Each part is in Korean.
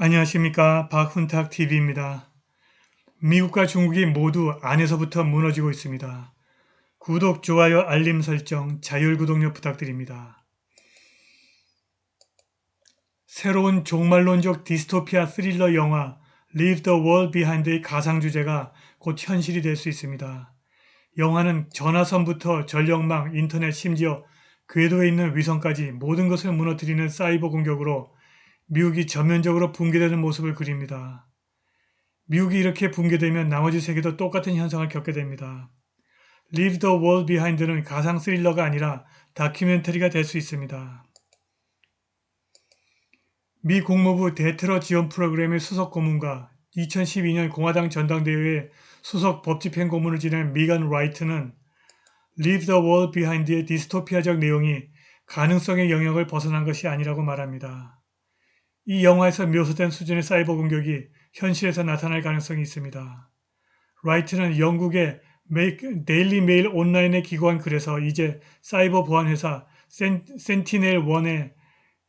안녕하십니까. 박훈탁TV입니다. 미국과 중국이 모두 안에서부터 무너지고 있습니다. 구독, 좋아요, 알림 설정, 자율구독료 부탁드립니다. 새로운 종말론적 디스토피아 스릴러 영화 Leave the World Behind의 가상 주제가 곧 현실이 될 수 있습니다. 영화는 전화선부터 전력망, 인터넷, 심지어 궤도에 있는 위성까지 모든 것을 무너뜨리는 사이버 공격으로 미국이 전면적으로 붕괴되는 모습을 그립니다. 미국이 이렇게 붕괴되면 나머지 세계도 똑같은 현상을 겪게 됩니다. Leave the World Behind는 가상 스릴러가 아니라 다큐멘터리가 될 수 있습니다. 미 국무부 대테러 지원 프로그램의 수석 고문과 2012년 공화당 전당대회의 수석 법집행 고문을 지낸 미간 라이트는 Leave the World Behind의 디스토피아적 내용이 가능성의 영역을 벗어난 것이 아니라고 말합니다. 이 영화에서 묘사된 수준의 사이버 공격이 현실에서 나타날 가능성이 있습니다. 라이트는 영국의 데일리 메일 온라인에 기고한 글에서 이제 사이버 보안 회사 센티넬1의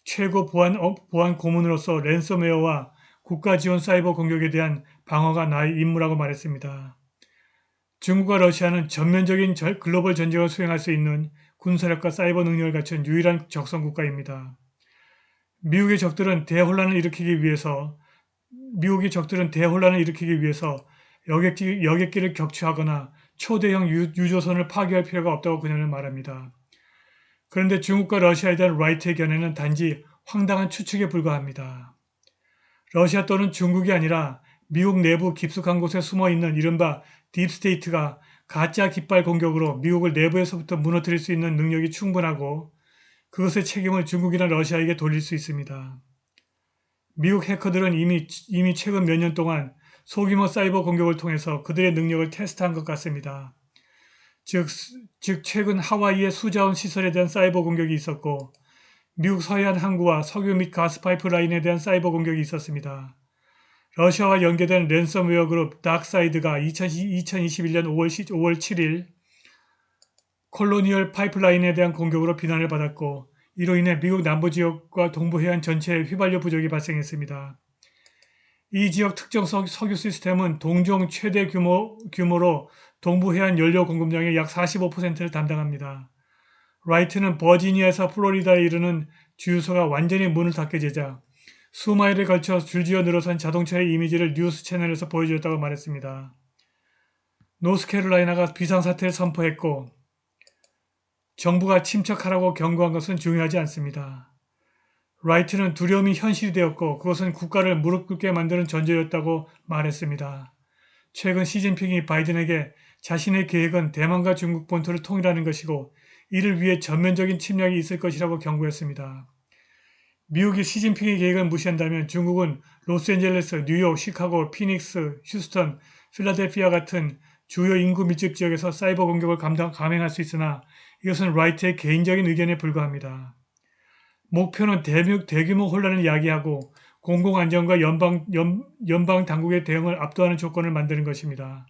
최고 보안 고문으로서 랜섬웨어와 국가 지원 사이버 공격에 대한 방어가 나의 임무라고 말했습니다. 중국과 러시아는 전면적인 글로벌 전쟁을 수행할 수 있는 군사력과 사이버 능력을 갖춘 유일한 적성 국가입니다. 미국의 적들은 대혼란을 일으키기 위해서 여객기를 격추하거나 초대형 유조선을 파괴할 필요가 없다고 그녀는 말합니다. 그런데 중국과 러시아에 대한 라이트의 견해는 단지 황당한 추측에 불과합니다. 러시아 또는 중국이 아니라 미국 내부 깊숙한 곳에 숨어있는 이른바 딥스테이트가 가짜 깃발 공격으로 미국을 내부에서부터 무너뜨릴 수 있는 능력이 충분하고 그것의 책임을 중국이나 러시아에게 돌릴 수 있습니다. 미국 해커들은 이미 최근 몇 년 동안 소규모 사이버 공격을 통해서 그들의 능력을 테스트한 것 같습니다. 즉 최근 하와이의 수자원 시설에 대한 사이버 공격이 있었고 미국 서해안 항구와 석유 및 가스 파이프라인에 대한 사이버 공격이 있었습니다. 러시아와 연계된 랜섬웨어 그룹 닥사이드가 2021년 5월 7일 콜로니얼 파이프라인에 대한 공격으로 비난을 받았고 이로 인해 미국 남부지역과 동부해안 전체에 휘발유 부족이 발생했습니다. 이 지역 특정 석유 시스템은 동종 최대 규모로 동부해안 연료 공급량의 약 45%를 담당합니다. 라이트는 버지니아에서 플로리다에 이르는 주유소가 완전히 문을 닫게 되자 수마일에 걸쳐 줄지어 늘어선 자동차의 이미지를 뉴스 채널에서 보여주었다고 말했습니다. 노스캐롤라이나가 비상사태를 선포했고 정부가 침착하라고 경고한 것은 중요하지 않습니다. 라이트는 두려움이 현실이 되었고 그것은 국가를 무릎 꿇게 만드는 전제였다고 말했습니다. 최근 시진핑이 바이든에게 자신의 계획은 대만과 중국 본토를 통일하는 것이고 이를 위해 전면적인 침략이 있을 것이라고 경고했습니다. 미국이 시진핑의 계획을 무시한다면 중국은 로스앤젤레스, 뉴욕, 시카고, 피닉스, 휴스턴, 필라델피아 같은 주요 인구 밀집 지역에서 사이버 공격을 감행할 수 있으나 이것은 라이트의 개인적인 의견에 불과합니다. 목표는 대규모 혼란을 야기하고 공공안전과 연방 당국의 대응을 압도하는 조건을 만드는 것입니다.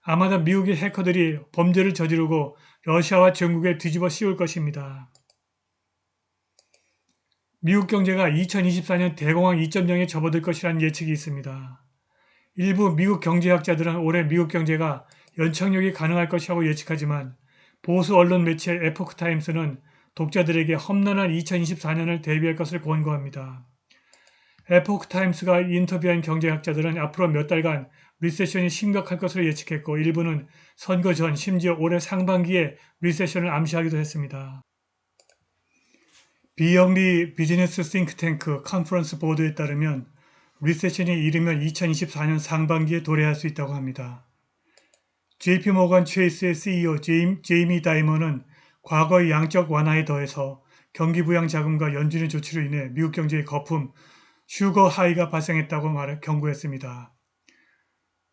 아마도 미국의 해커들이 범죄를 저지르고 러시아와 중국에 뒤집어 씌울 것입니다. 미국 경제가 2024년 대공황 2.0에 접어들 것이라는 예측이 있습니다. 일부 미국 경제학자들은 올해 미국 경제가 연착륙이 가능할 것이라고 예측하지만 보수 언론 매체 에포크타임스는 독자들에게 험난한 2024년을 대비할 것을 권고합니다. 에포크타임스가 인터뷰한 경제학자들은 앞으로 몇 달간 리세션이 심각할 것으로 예측했고 일부는 선거 전 심지어 올해 상반기에 리세션을 암시하기도 했습니다. 비영리 비즈니스 싱크탱크 컨퍼런스 보드에 따르면 리세션이 이르면 2024년 상반기에 도래할 수 있다고 합니다. JP모건 체이스의 CEO 제이미 다이머는 과거의 양적 완화에 더해서 경기 부양 자금과 연준의 조치로 인해 미국 경제의 거품 슈거 하이가 발생했다고 경고했습니다.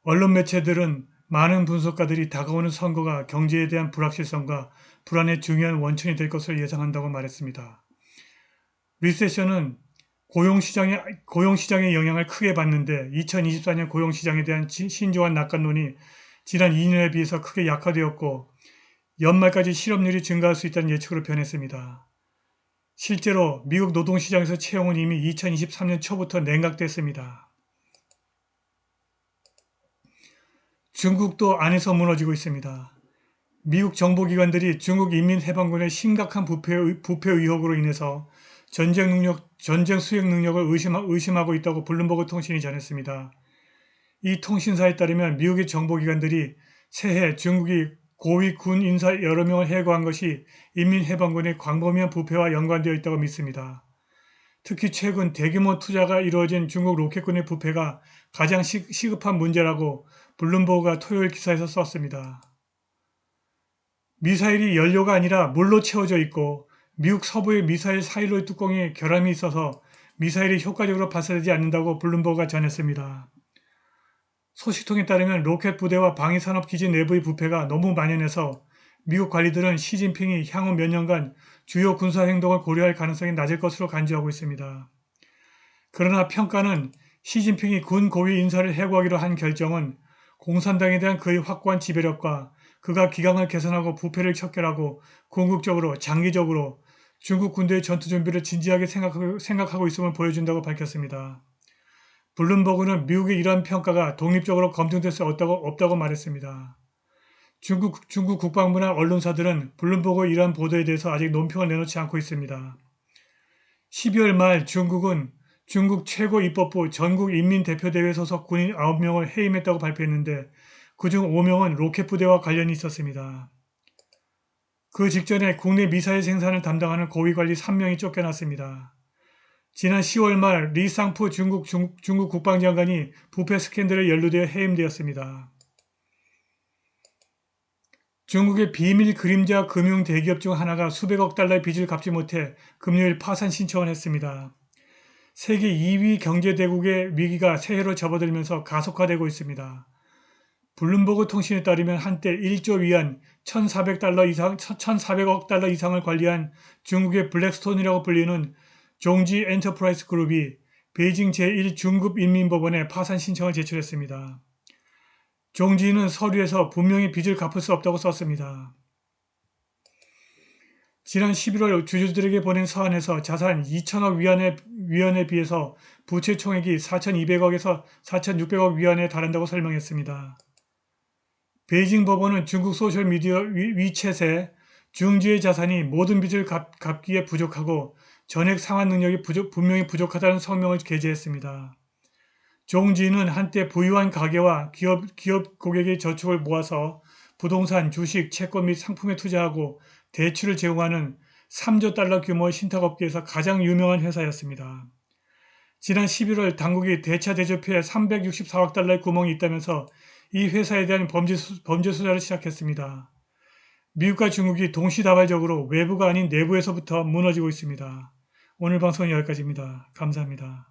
언론 매체들은 많은 분석가들이 다가오는 선거가 경제에 대한 불확실성과 불안의 중요한 원천이 될 것으로 예상한다고 말했습니다. 리세션은 고용시장의 영향을 크게 받는데 2024년 고용시장에 대한 신중한 낙관론이 지난 2년에 비해서 크게 약화되었고 연말까지 실업률이 증가할 수 있다는 예측으로 변했습니다. 실제로 미국 노동시장에서 채용은 이미 2023년 초부터 냉각됐습니다. 중국도 안에서 무너지고 있습니다. 미국 정보기관들이 중국 인민해방군의 심각한 부패 의혹으로 인해서 전쟁 수행 능력을 의심하고 있다고 블룸버그 통신이 전했습니다. 이 통신사에 따르면 미국의 정보기관들이 새해 중국이 고위 군 인사 여러 명을 해고한 것이 인민해방군의 광범위한 부패와 연관되어 있다고 믿습니다. 특히 최근 대규모 투자가 이루어진 중국 로켓군의 부패가 가장 시급한 문제라고 블룸버그가 토요일 기사에서 썼습니다. 미사일이 연료가 아니라 물로 채워져 있고 미국 서부의 미사일 사일로의 뚜껑에 결함이 있어서 미사일이 효과적으로 발사되지 않는다고 블룸버그가 전했습니다. 소식통에 따르면 로켓 부대와 방위산업기지 내부의 부패가 너무 만연해서 미국 관리들은 시진핑이 향후 몇 년간 주요 군사행동을 고려할 가능성이 낮을 것으로 간주하고 있습니다. 그러나 평가는 시진핑이 군 고위 인사를 해고하기로 한 결정은 공산당에 대한 그의 확고한 지배력과 그가 기강을 개선하고 부패를 척결하고 궁극적으로 장기적으로 중국 군대의 전투 준비를 진지하게 생각하고 있음을 보여준다고 밝혔습니다. 블룸버그는 미국의 이러한 평가가 독립적으로 검증될 수 없다고 말했습니다. 중국 국방부나 언론사들은 블룸버그의 이러한 보도에 대해서 아직 논평을 내놓지 않고 있습니다. 12월 말 중국은 중국 최고 입법부 전국인민대표대회 소속 군인 9명을 해임했다고 발표했는데 그중 5명은 로켓부대와 관련이 있었습니다. 그 직전에 국내 미사일 생산을 담당하는 고위관리 3명이 쫓겨났습니다. 지난 10월 말 리상푸 중국 국방장관이 부패 스캔들에 연루되어 해임되었습니다. 중국의 비밀 그림자 금융 대기업 중 하나가 수백억 달러의 빚을 갚지 못해 금요일 파산 신청을 했습니다. 세계 2위 경제대국의 위기가 새해로 접어들면서 가속화되고 있습니다. 블룸버그 통신에 따르면 한때 1조 위안 1,400억 달러 이상을 관리한 중국의 블랙스톤이라고 불리는 종지 엔터프라이즈 그룹이 베이징 제1중급인민법원에 파산 신청을 제출했습니다. 종지는 서류에서 분명히 빚을 갚을 수 없다고 썼습니다. 지난 11월 주주들에게 보낸 서한에서 자산 2천억 위안에 비해서 부채 총액이 4,200억에서 4,600억 위안에 달한다고 설명했습니다. 베이징 법원은 중국 소셜미디어 위챗에 중지의 자산이 모든 빚을 갚기에 부족하고 전액 상환 능력이 분명히 부족하다는 성명을 게재했습니다. 종지는 한때 부유한 가계와 기업 고객의 저축을 모아서 부동산, 주식, 채권 및 상품에 투자하고 대출을 제공하는 3조 달러 규모의 신탁업계에서 가장 유명한 회사였습니다. 지난 11월 당국이 대차 대조표에 364억 달러의 구멍이 있다면서 이 회사에 대한 범죄 수사를 시작했습니다. 미국과 중국이 동시다발적으로 외부가 아닌 내부에서부터 무너지고 있습니다. 오늘 방송은 여기까지입니다. 감사합니다.